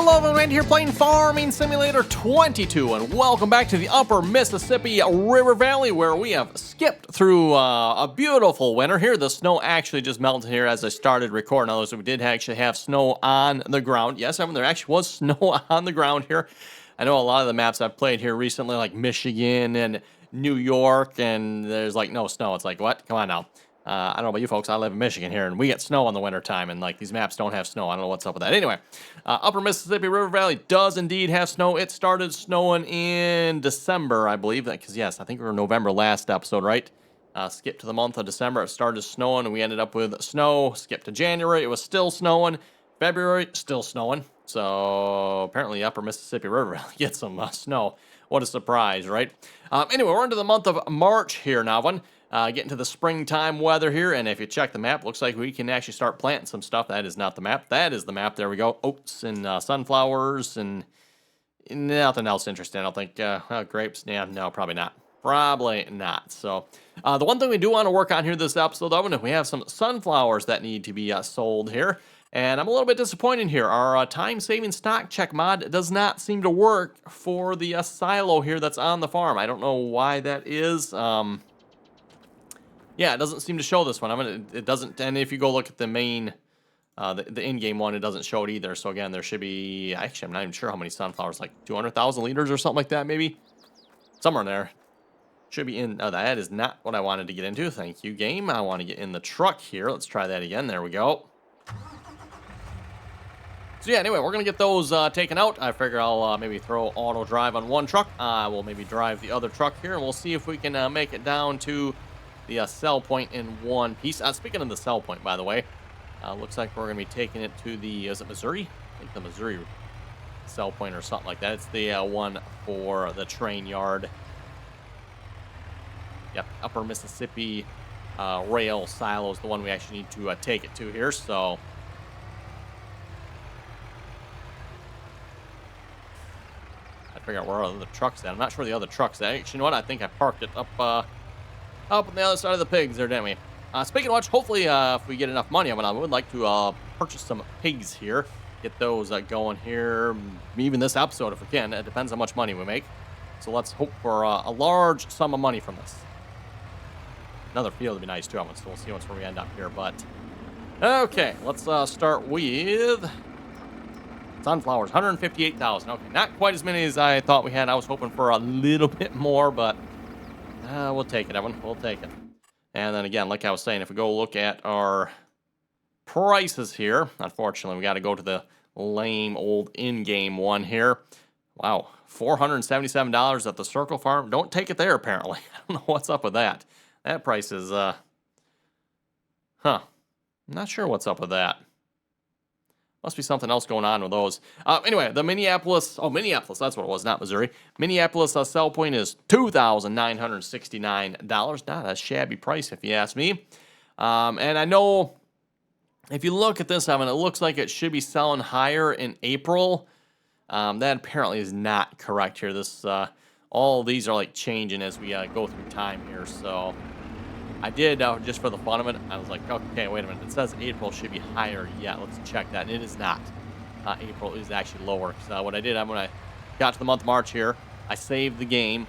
Hello everyone, here playing Farming Simulator 22, and welcome back to the Upper Mississippi River Valley, where we have skipped through a beautiful winter here. The snow actually just melted here as I started recording. Now, so we did actually have snow on the ground. Yes, everyone, there actually was snow on the ground here. I know a lot of the maps I've played here recently, like Michigan and New York, and there's like no snow. It's like, what? Come on now. I don't know about you folks, I live in Michigan here, and we get snow in the wintertime, and like these maps don't have snow. I don't know what's up with that. Anyway, Upper Mississippi River Valley does indeed have snow. It started snowing in December, I believe, because yes, I think we were November last episode, right? Skip to the month of December, it started snowing, and we ended up with snow. Skip to January, it was still snowing. February, still snowing. So apparently Upper Mississippi River Valley gets some snow. What a surprise, right? Anyway, we're into the month of March here now, getting to the springtime weather here, and if you check the map, looks like we can actually start planting some stuff. That is not the map. That is the map. There we go. Oats and sunflowers and nothing else interesting, I don't think. Grapes? Yeah, no, probably not. Probably not. So the one thing we do want to work on here this episode, though, we have some sunflowers that need to be sold here. And I'm a little bit disappointed here. Our time-saving stock check mod does not seem to work for the silo here that's on the farm. I don't know why that is. Yeah, it doesn't seem to show this one. It doesn't, and if you go look at the main, the in-game one, it doesn't show it either. So again, there should be, actually, I'm not even sure how many sunflowers, like 200,000 liters or something like that, maybe? Somewhere in there. Should be in, that is not what I wanted to get into. Thank you, game. I want to get in the truck here. Let's try that again. There we go. So yeah, anyway, we're going to get those taken out. I figure I'll maybe throw auto drive on one truck. I will maybe drive the other truck here, and we'll see if we can make it down to the sell point in one piece. Speaking of the sell point, by the way, looks like we're going to be taking it to the, is it Missouri? I think the Missouri sell point or something like that. It's the one for the train yard. Yep, Upper Mississippi rail silo is the one we actually need to take it to here, so I figure out where are the trucks at. I'm not sure where the other truck's at. Actually, you know what? I think I parked it up on the other side of the pigs there, didn't we? Speaking of which, hopefully if we get enough money, I would like to purchase some pigs here. Get those going here, even this episode if we can. It depends how much money we make. So let's hope for a large sum of money from this. Another field would be nice too. So we'll see where we end up here. But okay, let's start with sunflowers. 158,000. Okay, not quite as many as I thought we had. I was hoping for a little bit more, but we'll take it, Evan. We'll take it. And then again, like I was saying, if we go look at our prices here, unfortunately, we got to go to the lame old in-game one here. Wow, $477 at the Circle Farm. Don't take it there, apparently. I don't know what's up with that. That price is, I'm not sure what's up with that. Must be something else going on with those. Anyway, the Minneapolis, Minneapolis, that's what it was, not Missouri. Minneapolis sell point is $2,969. Not a shabby price, if you ask me. And I know if you look at this, Evan, it looks like it should be selling higher in April. That apparently is not correct here. This, all of these are like changing as we go through time here. So I did, just for the fun of it, I was like, okay, wait a minute. It says April should be higher. Yeah, let's check that. And it is not. April is actually lower. So what I did, when I got to the month of March here, I saved the game.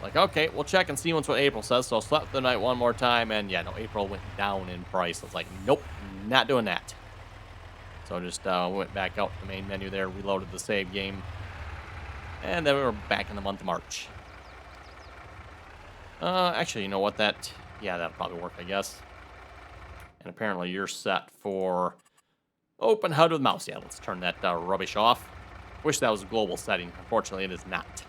Like, okay, we'll check and see what April says. So I slept the night one more time, and yeah, no, April went down in price. I was like, nope, not doing that. So I just went back out to the main menu there, reloaded the save game, and then we were back in the month of March. Actually, you know what, yeah, that'll probably work, I guess. And apparently you're set for open HUD with mouse. Yeah, let's turn that rubbish off. Wish that was a global setting. Unfortunately, it is not.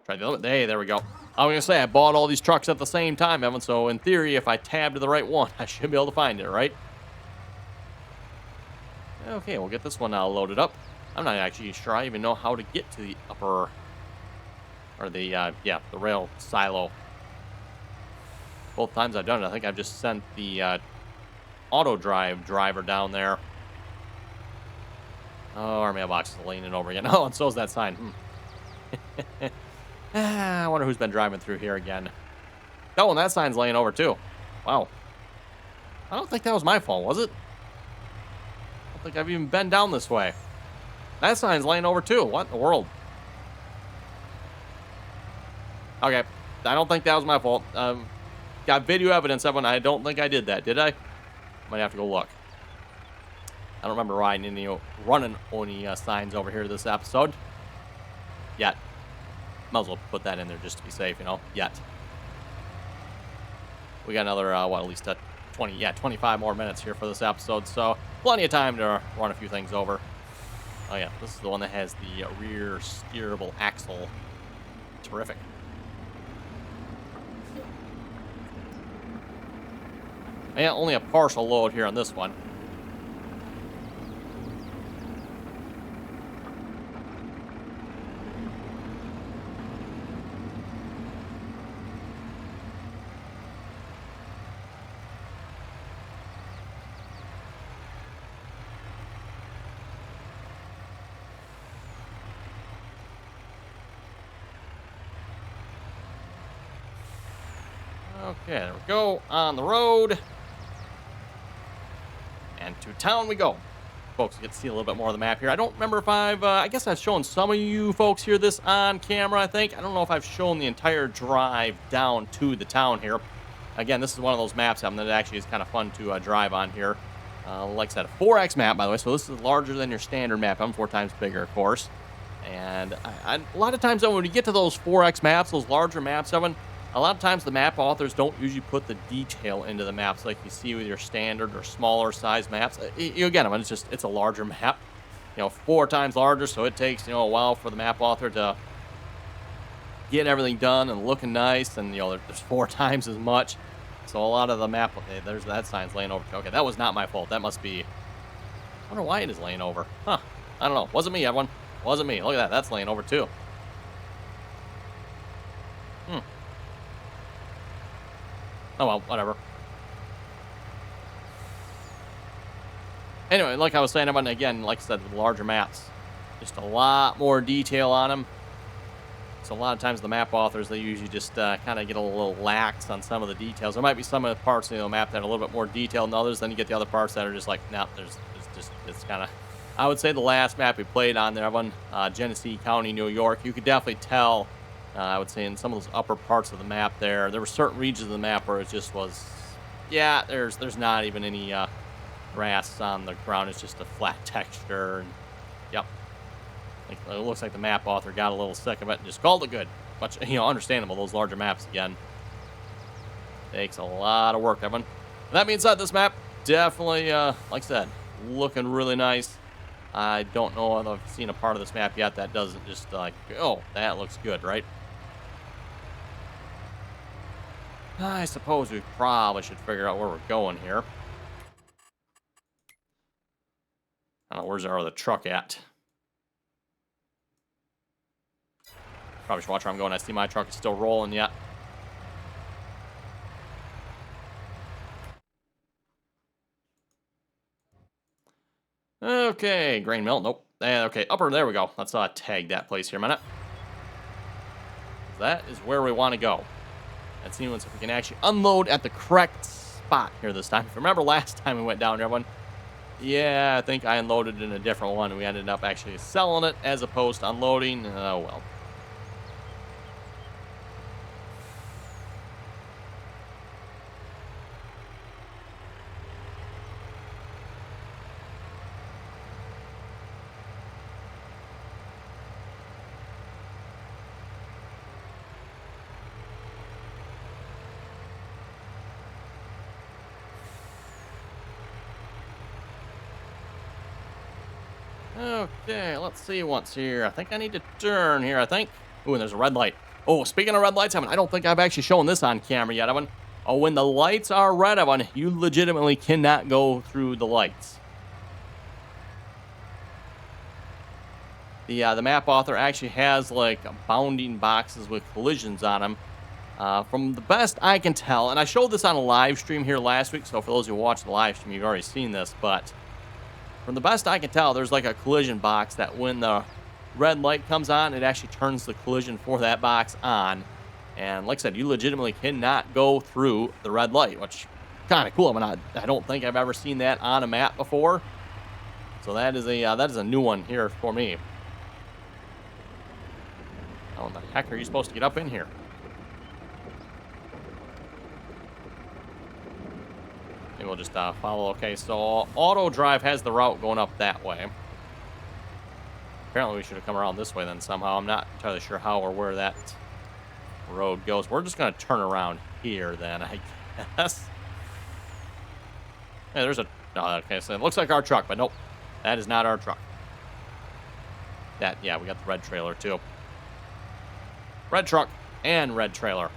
Try the other. Hey, there we go. I was going to say, I bought all these trucks at the same time, Evan, so in theory, if I tab to the right one, I should be able to find it, right? Okay, we'll get this one loaded up. I'm not actually sure I even know how to get to the upper, or the, yeah, the rail silo. Both times I've done it, I think I've just sent the auto drive driver down there. Oh, our mailbox is leaning over again. Oh, and so is that sign. I wonder who's been driving through here again. Oh, and that sign's laying over too. Wow. I don't think that was my fault, was it? think I've even been down this way. That sign's laying over too. What in the world? Okay, I don't think that was my fault. Got video evidence of it. I don't think I did that. Did I? Might have to go look. I don't remember running any signs over here this episode. Yet. Might as well put that in there just to be safe, you know. Yet. We got another, at least 25 more minutes here for this episode. So, plenty of time to run a few things over. Oh, yeah. This is the one that has the rear steerable axle. Terrific. Yeah, only a partial load here on this one. Okay, there we go. On the road. And to town we go. Folks, you get to see a little bit more of the map here. I don't remember if I guess I've shown some of you folks here this on camera, I think. I don't know if I've shown the entire drive down to the town here. Again, this is one of those maps that actually is kind of fun to drive on here. Like I said, a 4X map, by the way, so this is larger than your standard map. I'm 4 times bigger, of course. And a lot of times, though, when you get to those 4X maps, those larger maps, a lot of times the map authors don't usually put the detail into the maps like you see with your standard or smaller size maps. Again, it's a larger map, 4 times larger, so it takes, a while for the map author to get everything done and looking nice, and, there's 4 times as much. So a lot of the map, okay, there's that sign's laying over. Okay, that was not my fault. That must be, I wonder why it is laying over. Huh, I don't know. Wasn't me, everyone. Wasn't me. Look at that. That's laying over too. Oh, well, whatever. Anyway, like I was saying, again, like I said, with larger maps, just a lot more detail on them. So a lot of times the map authors, they usually just kind of get a little lax on some of the details. There might be some of the parts of the map that are a little bit more detailed than others. Then you get the other parts that are just like, nah, it's kind of, I would say the last map we played on there, Genesee County, New York, you could definitely tell. I would say in some of those upper parts of the map there were certain regions of the map where it just was, yeah, there's not even any grass on the ground. It's just a flat texture. And, yep. It looks like the map author got a little sick of it and just called it good. But, understandable, those larger maps, again, takes a lot of work, Evan. That being said, this map definitely, like I said, looking really nice. I don't know if I've seen a part of this map yet that doesn't just like, oh, that looks good, right? I suppose we probably should figure out where we're going here. I don't know, where's our other truck at? Probably should watch where I'm going. I see my truck is still rolling yet. Okay, grain mill. Nope. Okay, upper. There we go. Let's tag that place here a minute. That is where we want to go. Let's see if we can actually unload at the correct spot here this time. If you remember last time we went down there, everyone. Yeah, I think I unloaded in a different one. We ended up actually selling it as opposed to unloading. Oh, well. Okay, let's see once here. I think I need to turn here, I think. Ooh, and there's a red light. Oh, speaking of red lights, I don't think I've actually shown this on camera yet, Evan. Oh, when the lights are red, Evan, you legitimately cannot go through the lights. The map author actually has, like, bounding boxes with collisions on them. From the best I can tell, and I showed this on a live stream here last week, so for those who watch the live stream, you've already seen this, but from the best I can tell, there's like a collision box that when the red light comes on, it actually turns the collision for that box on. And like I said, you legitimately cannot go through the red light, which is kind of cool. I don't think I've ever seen that on a map before. So that is a new one here for me. How in the heck are you supposed to get up in here? Maybe we'll just follow. Okay, so auto drive has the route going up that way. Apparently we should have come around this way then somehow. I'm not entirely sure how or where that road goes. We're just going to turn around here then, I guess. Hey, there's a... Oh, okay, so it looks like our truck, but nope. That is not our truck. Yeah, we got the red trailer too. Red truck and red trailer.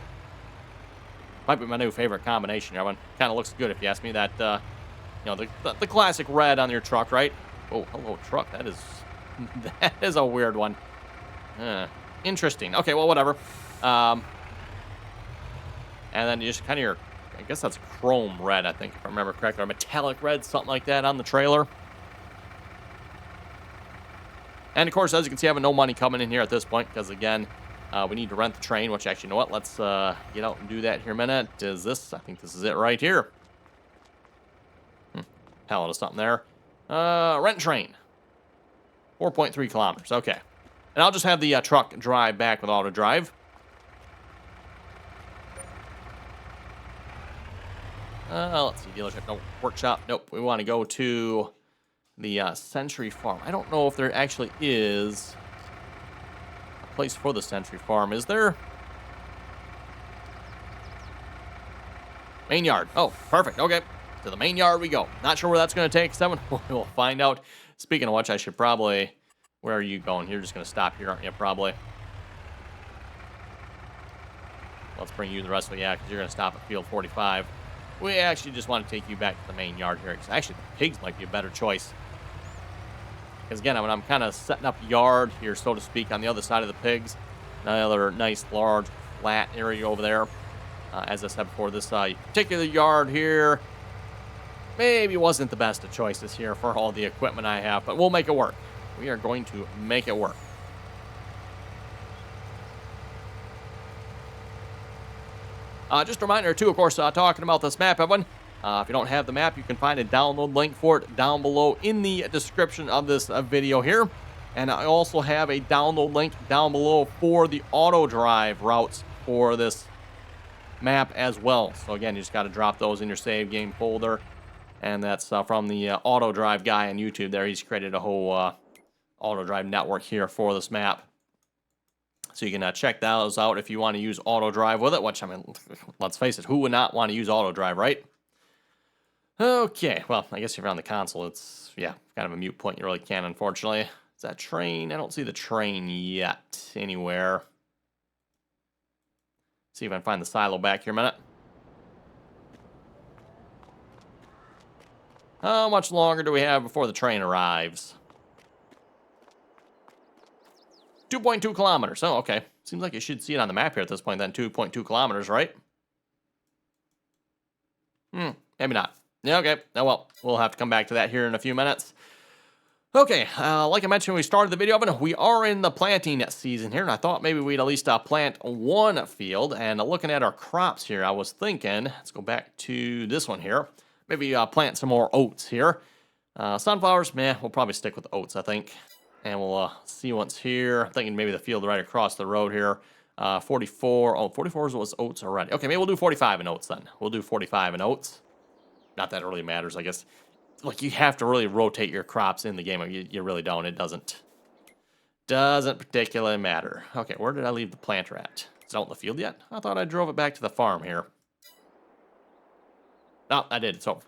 Might be my new favorite combination. Everyone kind of looks good if you ask me. That, you know, the classic red on your truck, right? Oh, hello, truck. That is a weird one. Interesting. Okay, well, whatever. And then you just kind of your, I guess that's chrome red, I think, if I remember correctly, or metallic red, something like that on the trailer. And of course, as you can see, I have no money coming in here at this point because, again, we need to rent the train, which actually, you know what? Let's get out and do that here in a minute. Is this? I think this is it right here. Hell, there's something there. Rent train. 4.3 kilometers. Okay. And I'll just have the truck drive back with auto drive. Let's see. Dealership. No. Workshop. Nope. We want to go to the Century Farm. I don't know if there actually is a place for the Century Farm. Is there? Main yard. Oh, perfect. Okay. To the main yard we go. Not sure where that's going to take, 7. We'll find out. Speaking of which, I should probably... Where are you going? You're just going to stop here, aren't you? Probably. Let's bring you the rest of it. Yeah, because you're going to stop at field 45. We actually just want to take you back to the main yard here. Actually, the pigs might be a better choice. Because again, I'm kind of setting up yard here, so to speak, on the other side of the pigs. Another nice, large, flat area over there. As I said before, this particular yard here maybe wasn't the best of choices here for all the equipment I have, but we'll make it work. We are going to make it work. Just a reminder, too, of course, talking about this map, everyone. If you don't have the map, you can find a download link for it down below in the description of this video here. And I also have a download link down below for the auto drive routes for this map as well. So again, you just got to drop those in your save game folder. And that's from the auto drive guy on YouTube there. He's created a whole auto drive network here for this map. So you can check those out if you want to use auto drive with it, which, I mean, let's face it, who would not want to use auto drive, right? Okay, well, I guess if you're on the console, it's, yeah, kind of a mute point. You really can't, unfortunately. Is that train? I don't see the train yet anywhere. See if I can find the silo back here a minute. How much longer do we have before the train arrives? 2.2 kilometers. Oh, okay. Seems like you should see it on the map here at this point then. 2.2 kilometers, right? Maybe not. Yeah, okay. Oh, well, we'll have to come back to that here in a few minutes. Okay, like I mentioned when we started the video, we are in the planting season here, and I thought maybe we'd at least plant one field. And looking at our crops here, I was thinking, let's go back to this one here. Maybe plant some more oats here. Sunflowers, we'll probably stick with oats, I think. And we'll see what's here. I'm thinking maybe the field right across the road here. 44. Oh, 44 was oats already. Okay, maybe we'll do 45 in oats then. We'll do 45 in oats. Not that it really matters, I guess. Like, you have to really rotate your crops in the game. You really don't. It doesn't particularly matter. Okay, where did I leave the planter at? Is it out in the field yet? I thought I drove it back to the farm here. No, I did. So, is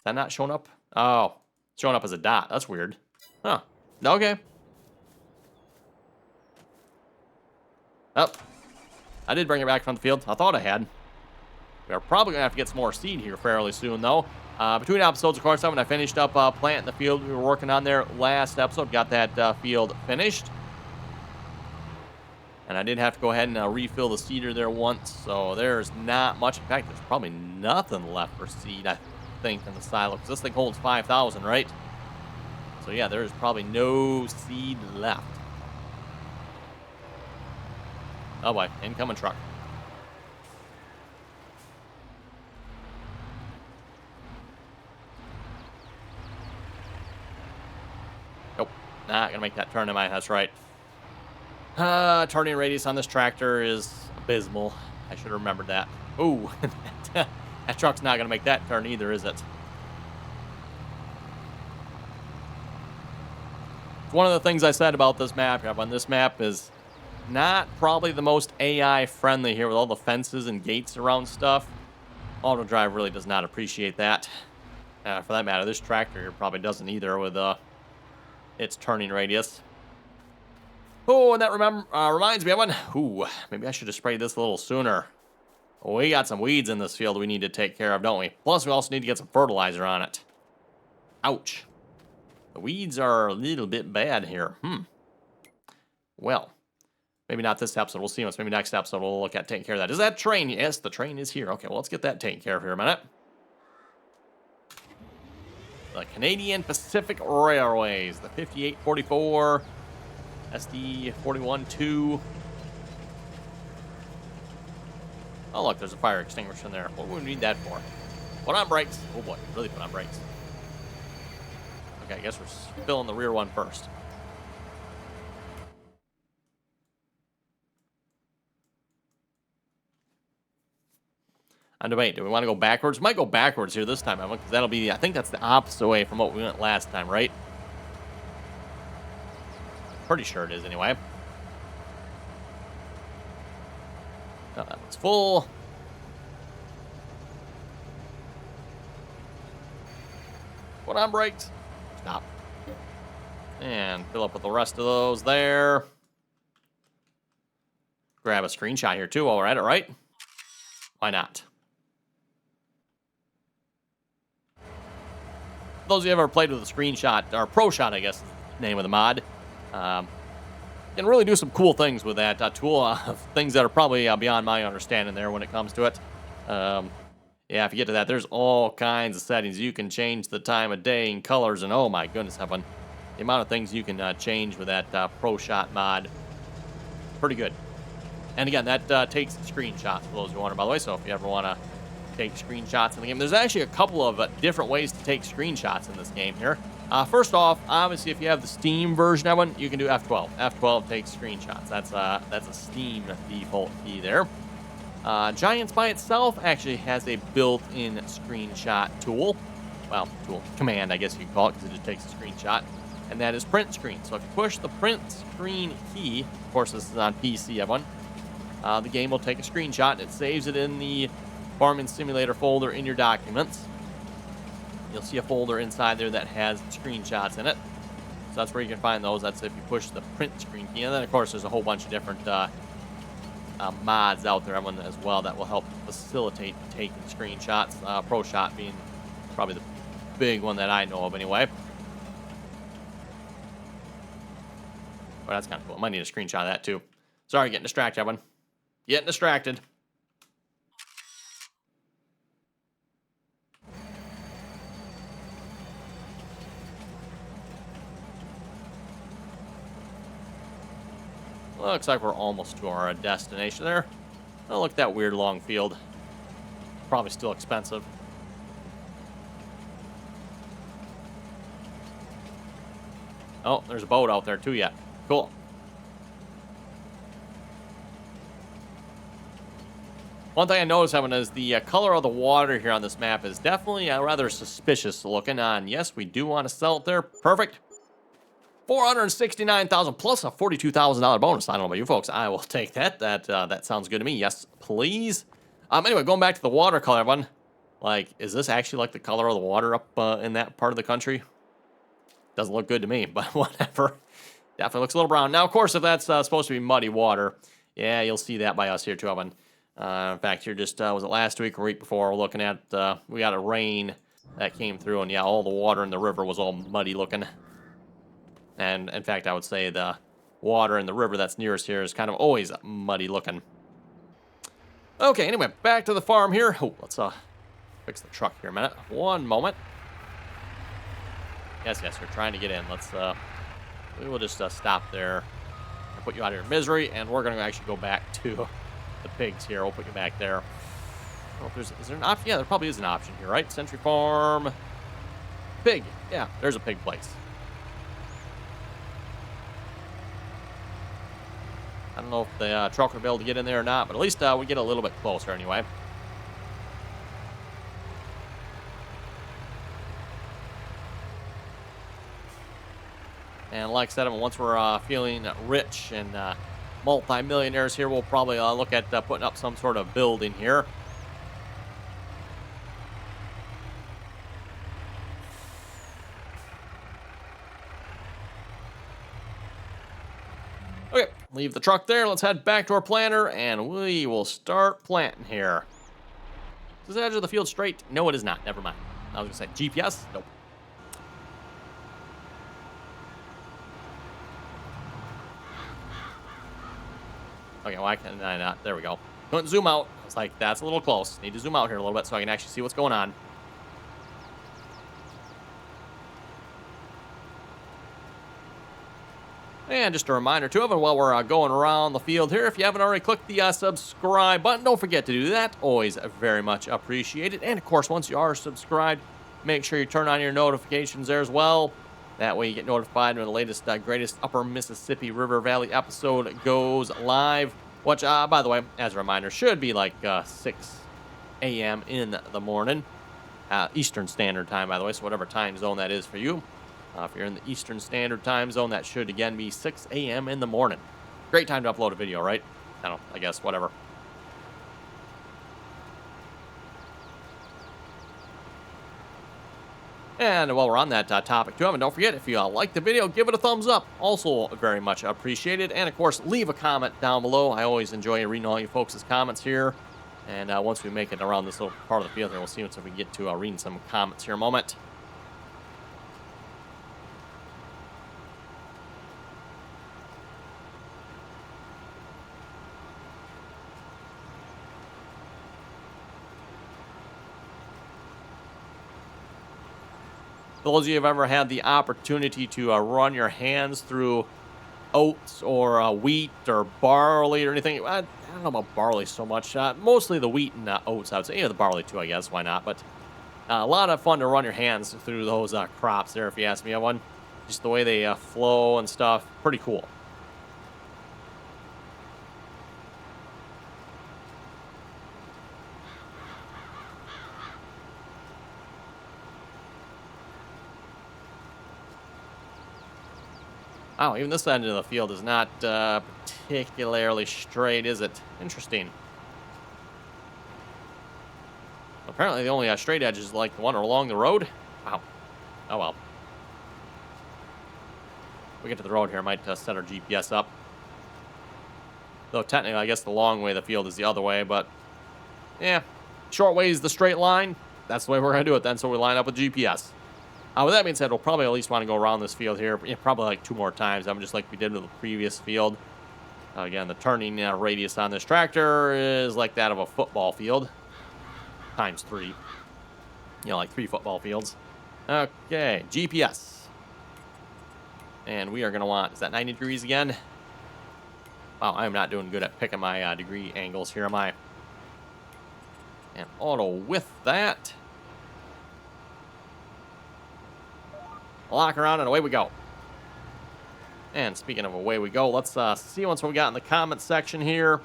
that not showing up? Oh, it's showing up as a dot. That's weird. Huh. Okay. Oh, I did bring it back from the field. I thought I had. We're probably going to have to get some more seed here fairly soon, though. Between episodes, of course, when I finished up planting the field we were working on there last episode, got that field finished. And I did have to go ahead and refill the seeder there once, so there's not much. In fact, there's probably nothing left for seed, I think, in the silo, because this thing holds 5,000, right? So yeah, there's probably no seed left. Oh boy, incoming truck. going to make that turn, am I? That's right. Turning radius on this tractor is abysmal. I should have remembered that. Ooh, that truck's not going to make that turn either, is it? One of the things I said about this map, Evan, this map is not probably the most AI friendly here with all the fences and gates around stuff. Auto Drive really does not appreciate that. For that matter, this tractor here probably doesn't either with its turning radius. Oh, and that reminds me, Evan. Ooh, maybe I should have sprayed this a little sooner. We got some weeds in this field we need to take care of, don't we? Plus, we also need to get some fertilizer on it. Ouch. The weeds are a little bit bad here. Well, maybe not this episode. We'll see. Maybe next episode we'll look at taking care of that. Is that train? Yes, the train is here. Okay, well, let's get that taken care of here a minute. The Canadian Pacific Railways. The 5844. SD 41-2. Oh, look, there's a fire extinguisher in there. What would we need that for? Put on brakes. Oh, boy, really put on brakes. Okay, I guess we're filling the rear one first. On debate, do we want to go backwards? Might go backwards here this time, Evan, because that'll be, I think that's the opposite way from what we went last time, right? Pretty sure it is, anyway. Oh, that one's full. Put on brakes. Stop. And fill up with the rest of those there. Grab a screenshot here, too, while we're at it, right? Why not? For those of you who have ever played with a screenshot, or Pro Shot, I guess, is the name of the mod, can really do some cool things with that tool. Things that are probably beyond my understanding there when it comes to it. Yeah, if you get to that, there's all kinds of settings. You can change the time of day and colors, and oh my goodness, heaven. The amount of things you can change with that Pro Shot mod. Pretty good. And again, that takes screenshots for those who want, by the way, so if you ever want to take screenshots in the game. There's actually a couple of different ways to take screenshots in this game here. First off, obviously, if you have the Steam version of one, you can do F12. F12 takes screenshots. That's a Steam default key there. Giants by itself actually has a built-in screenshot tool. Well, tool, command, I guess you could call it, because it just takes a screenshot. And that is print screen. So if you push the print screen key, of course, this is on PC, everyone, the game will take a screenshot. It saves it in the Farming Simulator folder in your documents. You'll see a folder inside there that has screenshots in it. So that's where you can find those. That's if you push the print screen key. And then, of course, there's a whole bunch of different mods out there as well that will help facilitate taking screenshots. Pro Shot being probably the big one that I know of anyway. Well, that's kind of cool. I might need a screenshot of that too. Sorry, getting distracted, everyone. Getting distracted. Looks like we're almost to our destination there. Oh, look at that weird long field. Probably still expensive. Oh, there's a boat out there too yet. Cool. One thing I noticed, Evan, is the color of the water here on this map is definitely rather suspicious looking on. Yes, we do want to sell it there. Perfect. $469,000 plus a $42,000 bonus. I don't know about you folks. I will take that. That sounds good to me. Yes, please. Anyway, going back to the water color, everyone. Like, is this actually like the color of the water up in that part of the country? Doesn't look good to me, but whatever. Definitely looks a little brown. Now, of course, if that's supposed to be muddy water, yeah, you'll see that by us here too, Evan. In fact, here just, was it last week or week before, we're looking at, we got a rain that came through, and yeah, all the water in the river was all muddy looking. And, in fact, I would say the water in the river that's nearest here is kind of always muddy looking. Okay, anyway, back to the farm here. Oh, let's fix the truck here a minute. One moment. Yes, we're trying to get in. Let's, we will just stop there and put you out of your misery, and we're going to actually go back to the pigs here. We'll put you back there. Oh, is there an option? Yeah, there probably is an option here, right? Century Farm. Pig. Yeah, there's a pig place. I don't know if the truck will be able to get in there or not, but at least we get a little bit closer anyway. And like I said, once we're feeling rich and multi-millionaires here, we'll probably look at putting up some sort of building here. Okay, leave the truck there. Let's head back to our planter, and we will start planting here. Is the edge of the field straight? No, it is not. Never mind. I was going to say GPS. Nope. Okay, why can I not? There we go. Couldn't zoom out. I was like, that's a little close. Need to zoom out here a little bit so I can actually see what's going on. And just a reminder, too, of it while we're going around the field here, if you haven't already clicked the subscribe button, don't forget to do that. Always very much appreciated. And, of course, once you are subscribed, make sure you turn on your notifications there as well. That way you get notified when the latest, greatest Upper Mississippi River Valley episode goes live. Which, by the way, as a reminder, should be like 6 a.m. in the morning. Eastern Standard Time, by the way, so whatever time zone that is for you. If you're in the Eastern Standard Time zone, that should, again, be 6 a.m. in the morning. Great time to upload a video, right? I guess, whatever. And while we're on that topic, too, and don't forget, if you like the video, give it a thumbs up. Also very much appreciated. And, of course, leave a comment down below. I always enjoy reading all you folks' comments here. And once we make it around this little part of the field here, we'll see if we can get to reading some comments here in a moment. Those of you who have ever had the opportunity to run your hands through oats or wheat or barley or anything, I don't know about barley so much. Mostly the wheat and oats, I would say. Yeah, the barley too, I guess. Why not? But a lot of fun to run your hands through those crops there, if you ask me. One, just the way they flow and stuff, pretty cool. Wow, even this end of the field is not particularly straight, is it? Interesting. Apparently, the only straight edge is like the one along the road. Wow. Oh, well. We get to the road here, I might set our GPS up. Though, technically, I guess the long way of the field is the other way, but... yeah, short way is the straight line. That's the way we're going to do it then, so we line up with GPS. With that being said, we'll probably at least want to go around this field here. Yeah, probably like 2 more times. I'm just like we did with the previous field. Again, the turning radius on this tractor is like that of a football field. Times 3. You know, like 3 football fields. Okay, GPS. And we are going to want, is that 90 degrees again? Wow, I'm not doing good at picking my degree angles here, am I? And auto with that. Lock around and away we go. And speaking of away we go, let's see what we got in the comments section here.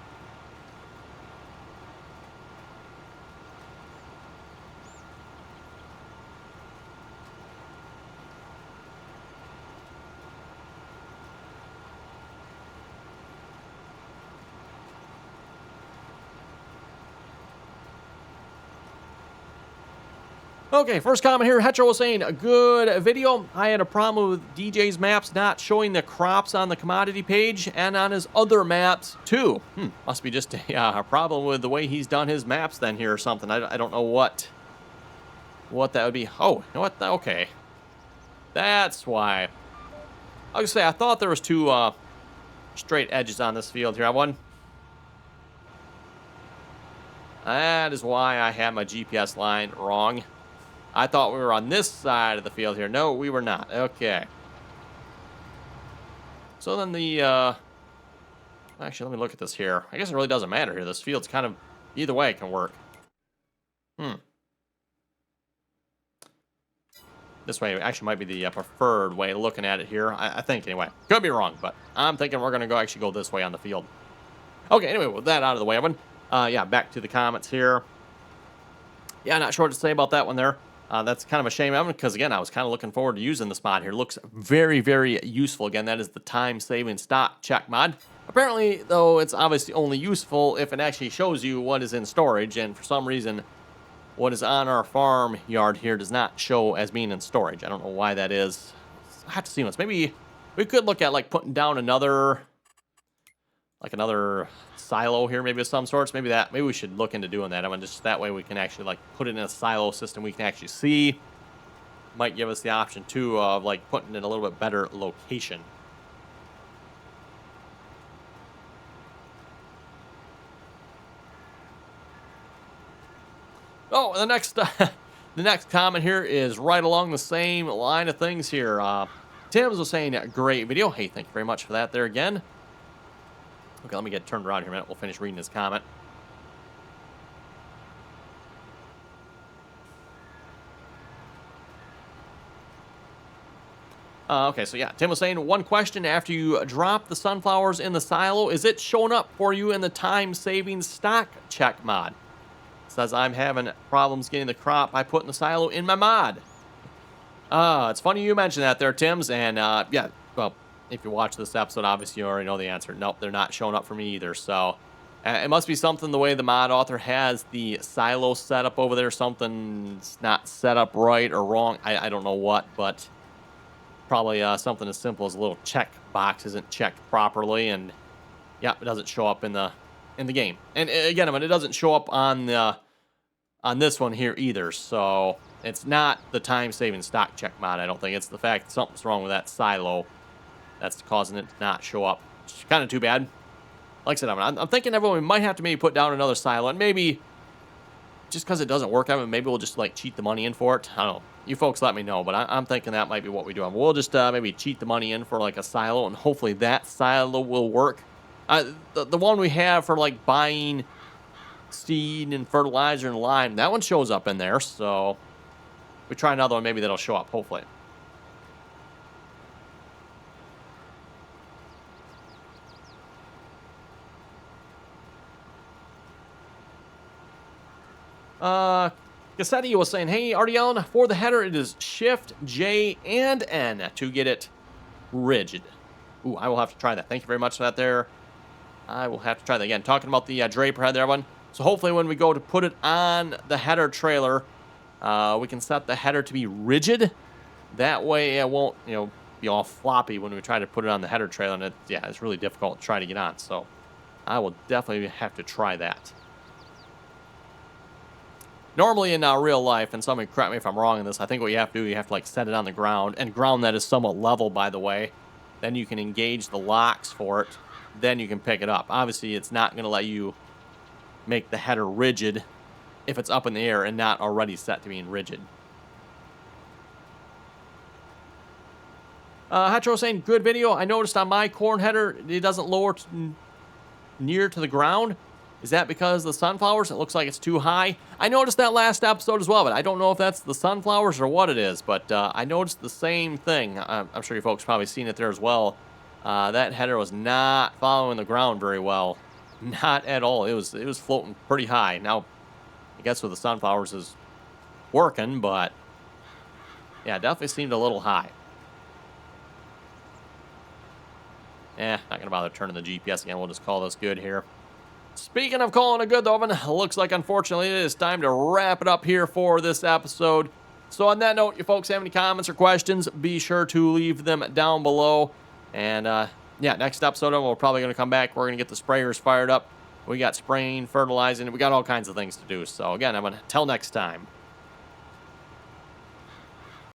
Okay, first comment here. Hetro was saying, a good video. I had a problem with DJ's maps not showing the crops on the commodity page and on his other maps, too. Must be just a problem with the way he's done his maps then here or something. I don't know what that would be. Oh, you know what? Okay. That's why. I was going to say, I thought there was 2 straight edges on this field here. I won. That is why I had my GPS line wrong. I thought we were on this side of the field here. No, we were not. Okay. So then the, actually, let me look at this here. I guess it really doesn't matter here. This field's kind of, either way it can work. This way actually might be the preferred way of looking at it here. I think anyway. Could be wrong, but I'm thinking we're going to actually go this way on the field. Okay, anyway, with that out of the way, Evan. Yeah, back to the comments here. Yeah, not sure what to say about that one there. That's kind of a shame, Evan, because, again, I was kind of looking forward to using this mod here. Looks very, very useful. Again, that is the time-saving stock check mod. Apparently, though, it's obviously only useful if it actually shows you what is in storage, and for some reason, what is on our farm yard here does not show as being in storage. I don't know why that is. I have to see once. Maybe we could look at, like, putting down another silo here, maybe of some sorts. Maybe we should look into doing that. I mean, just that way we can actually like put it in a silo system we can actually see. Might give us the option too of like putting it in a little bit better location. Oh, the next comment here is right along the same line of things here. Tim's was saying, great video. Hey, thank you very much for that there again. Okay, let me get turned around here a minute. We'll finish reading his comment. Okay, so yeah, Tim was saying, one question after you drop the sunflowers in the silo, is it showing up for you in the time-saving stock check mod? It says, I'm having problems getting the crop I put in the silo in my mod. It's funny you mentioned that there, Tim's, and yeah, well, if you watch this episode, obviously you already know the answer. Nope, they're not showing up for me either. So it must be something the way the mod author has the silo set up over there. Something's not set up right or wrong. I don't know what, but probably something as simple as a little check box isn't checked properly, and yeah, it doesn't show up in the game. And again, I mean, it doesn't show up on this one here either. So it's not the time-saving stock check mod. I don't think it's the fact that something's wrong with that silo that's causing it to not show up. It's kind of too bad. Like I said, I'm thinking everyone we might have to maybe put down another silo, and maybe just because it doesn't work, maybe we'll just like cheat the money in for it. I don't know. You folks let me know, but I'm thinking that might be what we do. We'll just maybe cheat the money in for like a silo, and hopefully that silo will work. The one we have for like buying seed and fertilizer and lime, that one shows up in there. So we try another one, maybe that'll show up, hopefully. Cassetti was saying, hey, RDAllen, for the header, it is Shift, J, and N to get it rigid. Ooh, I will have to try that. Thank you very much for that there. I will have to try that again. Talking about the draper head there, everyone. So hopefully when we go to put it on the header trailer, we can set the header to be rigid. That way it won't, be all floppy when we try to put it on the header trailer. And it's really difficult to try to get on. So I will definitely have to try that. Normally in real life, and somebody correct me if I'm wrong in this, I think what you have to do, you have to like set it on the ground, and ground that is somewhat level, by the way. Then you can engage the locks for it. Then you can pick it up. Obviously, it's not going to let you make the header rigid if it's up in the air and not already set to being rigid. Hetro saying, good video. I noticed on my corn header, it doesn't lower near to the ground. Is that because of the sunflowers? It looks like it's too high. I noticed that last episode as well, but I don't know if that's the sunflowers or what it is. But I noticed the same thing. I'm sure you folks probably seen it there as well. That header was not following the ground very well. Not at all. It was floating pretty high. Now, I guess with the sunflowers is working, but yeah, it definitely seemed a little high. Not gonna bother turning the GPS again. We'll just call this good here. Speaking of calling it good, though, looks like, unfortunately, it is time to wrap it up here for this episode. So on that note, you folks have any comments or questions, be sure to leave them down below. And, yeah, next episode, we're probably going to come back. We're going to get the sprayers fired up. We got spraying, fertilizing, we got all kinds of things to do. So, again, until next time.